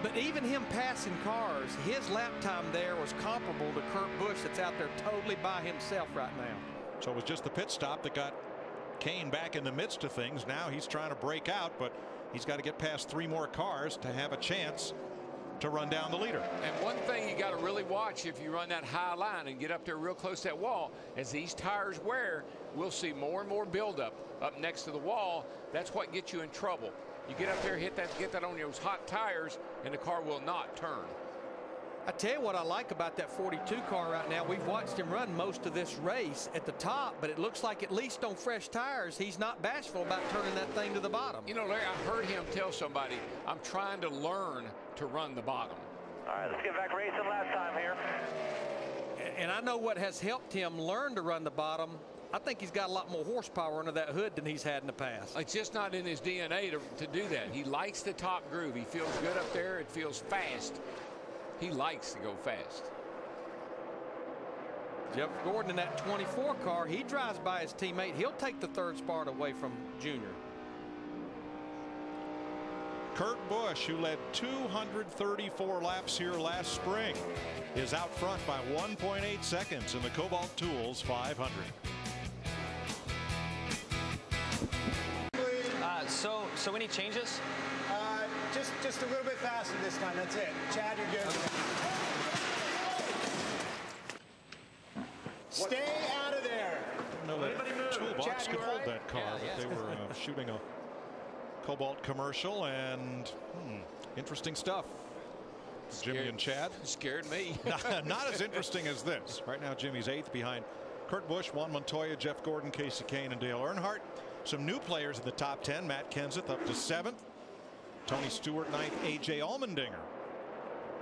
But even him passing cars, his lap time there was comparable to Kurt Busch, that's out there totally by himself right now. So it was just the pit stop that got Kane back in the midst of things. Now he's trying to break out, but he's got to get past 3 more cars to have a chance to run down the leader. And one thing you got to really watch if you run that high line and get up there real close to that wall, as these tires wear, we'll see more and more buildup up next to the wall. That's what gets you in trouble. You get up there, get that on those hot tires, and the car will not turn. I tell you what I like about that 42 car right now. We've watched him run most of this race at the top, but it looks like at least on fresh tires, he's not bashful about turning that thing to the bottom. You know, Larry, I heard him tell somebody, I'm trying to learn to run the bottom. All right, let's get back racing last time here. And I know what has helped him learn to run the bottom. I think he's got a lot more horsepower under that hood than he's had in the past. It's just not in his DNA to do that. He likes the top groove. He feels good up there. It feels fast. He likes to go fast. Jeff Gordon in that 24 car, he drives by his teammate. He'll take the 3rd spot away from Junior. Kurt Busch, who led 234 laps here last spring, is out front by 1.8 seconds in the Kobalt Tools 500. So any changes? Just a little bit faster this time. That's it. Chad, you're good. Okay. Stay out of there. No, that toolbox Chad, could hold right? that car, but they were shooting a Kobalt commercial, and interesting stuff. Jimmy and Chad. Scared me. Not as interesting as this. Right now, Jimmy's 8th behind Kurt Busch, Juan Montoya, Jeff Gordon, Casey Kane, and Dale Earnhardt. Some new players in the top 10. Matt Kenseth up to 7th. Tony Stewart 9th. A.J. Allmendinger.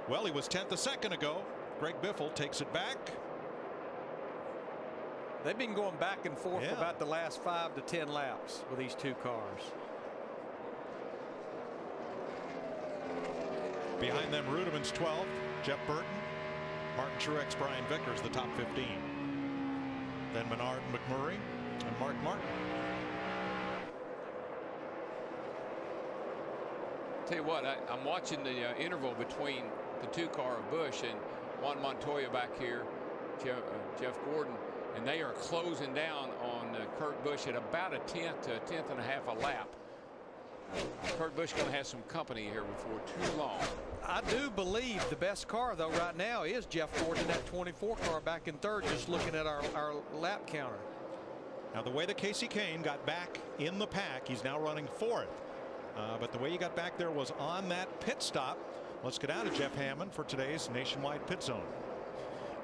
Well, he was 10th a second ago. Greg Biffle takes it back. They've been going back and forth for about the last 5 to 10 laps with these 2 cars. Behind them, Rudimant's 12th. Jeff Burton, Martin Truex, Brian Vickers, the top 15. Then Menard McMurray and Mark Martin. Tell you what, I'm watching the interval between the 2 car of Busch and Juan Montoya back here, Jeff Gordon, and they are closing down on Kurt Busch at about a 10th to a 10th and a half a lap. Kurt Busch going to have some company here before too long. I do believe the best car though right now is Jeff Gordon in that 24 car back in 3rd, just looking at our lap counter. Now the way that Casey Kane got back in the pack, he's now running 4th. But the way he got back there was on that pit stop. Let's get out of Jeff Hammond for today's Nationwide Pit Zone.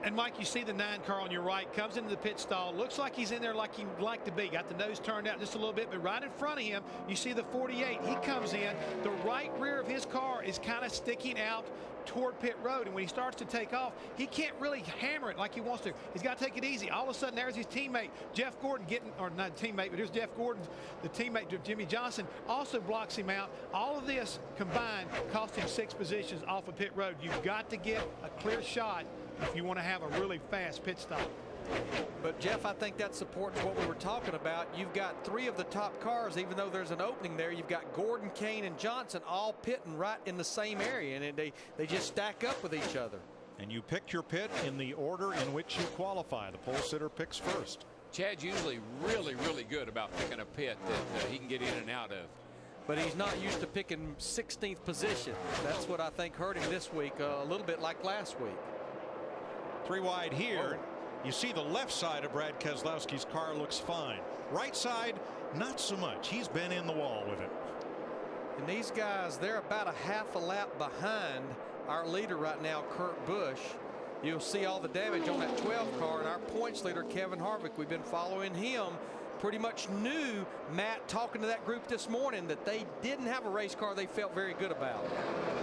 And Mike, you see the 9 car on your right, comes into the pit stall, looks like he's in there like he'd like to be. Got the nose turned out just a little bit, but right in front of him, you see the 48. He comes in. The right rear of his car is kind of sticking out toward pit road, and when he starts to take off, he can't really hammer it like he wants to. He's got to take it easy. All of a sudden, there's his teammate, Jeff Gordon, or not teammate, but here's Jeff Gordon, the teammate of Jimmy Johnson, also blocks him out. All of this combined cost him 6 positions off of pit road. You've got to get a clear shot if you want to have a really fast pit stop. But Jeff, I think that supports what we were talking about. You've got 3 of the top cars, even though there's an opening there. You've got Gordon, Kane, and Johnson all pitting right in the same area, and they just stack up with each other. And you pick your pit in the order in which you qualify. The pole sitter picks first. Chad's usually really good about picking a pit that he can get in and out of. But he's not used to picking 16th position. That's what I think hurt him this week, a little bit like last week. 3 wide here. You see the left side of Brad Keselowski's car looks fine. Right side, not so much. He's been in the wall with it. And these guys, they're about a half a lap behind our leader right now, Kurt Busch. You'll see all the damage on that 12 car, and our points leader, Kevin Harvick, we've been following him. Pretty much knew, Matt, talking to that group this morning, that they didn't have a race car they felt very good about.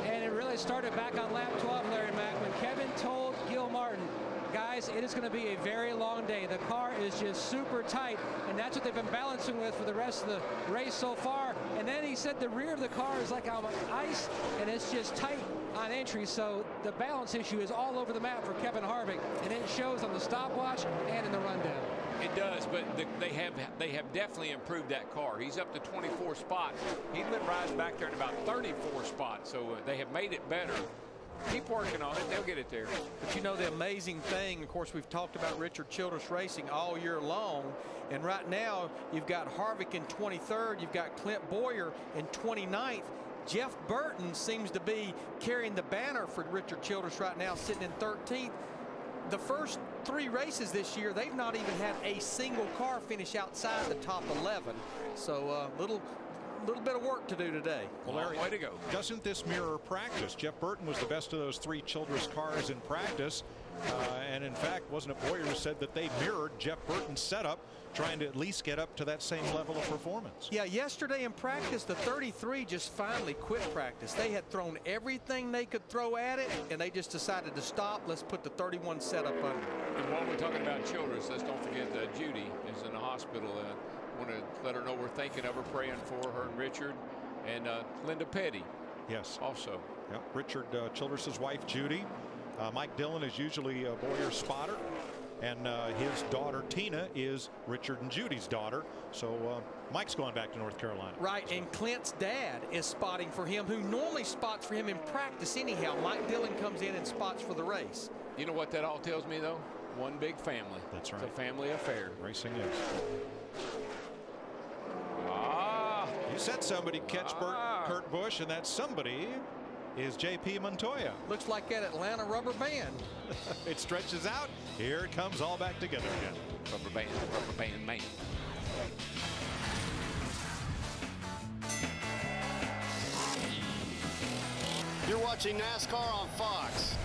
And it really started back on lap 12, Larry Mack, when Kevin told Gil Martin, guys, it is going to be a very long day. The car is just super tight, and that's what they've been balancing with for the rest of the race so far. And then he said the rear of the car is like on ice, and it's just tight on entry. So the balance issue is all over the map for Kevin Harvick, and it shows on the stopwatch and in the rundown. It does, but they have definitely improved that car. He's up to 24 spots. He's been riding back there at about 34 spots, so they have made it better. Keep working on it. They'll get it there. But you know the amazing thing, of course, we've talked about Richard Childress Racing all year long. And right now, you've got Harvick in 23rd. You've got Clint Boyer in 29th. Jeff Burton seems to be carrying the banner for Richard Childress right now, sitting in 13th. The first 3 races this year, they've not even had a single car finish outside the top 11. So little bit of work to do today. Well, Larry, way to go. Doesn't this mirror practice? Jeff Burton was the best of those 3 Childress cars in practice. And in fact, wasn't it Boyer who said that they mirrored Jeff Burton's setup, trying to at least get up to that same level of performance? Yeah, yesterday in practice, the 33 just finally quit practice. They had thrown everything they could throw at it, and they just decided to stop. Let's put the 31 setup under. And while we're talking about Childress, let's don't forget Judy is in the hospital. Want to let her know we're thinking of her, praying for her and Richard, and Linda Petty. Yes. Also. Yep. Richard Childress's wife, Judy. Mike Dillon is usually Boyer's spotter, and his daughter Tina is Richard and Judy's daughter. So Mike's going back to North Carolina. Right, and Clint's dad is spotting for him, who normally spots for him in practice anyhow. Mike Dillon comes in and spots for the race. You know what that all tells me, though? One big family. That's right. It's a family affair. Racing is. You said somebody catch Kurt Busch, and that somebody is J.P. Montoya. Looks like that Atlanta rubber band. It stretches out. Here it comes all back together again. Rubber band man. You're watching NASCAR on Fox.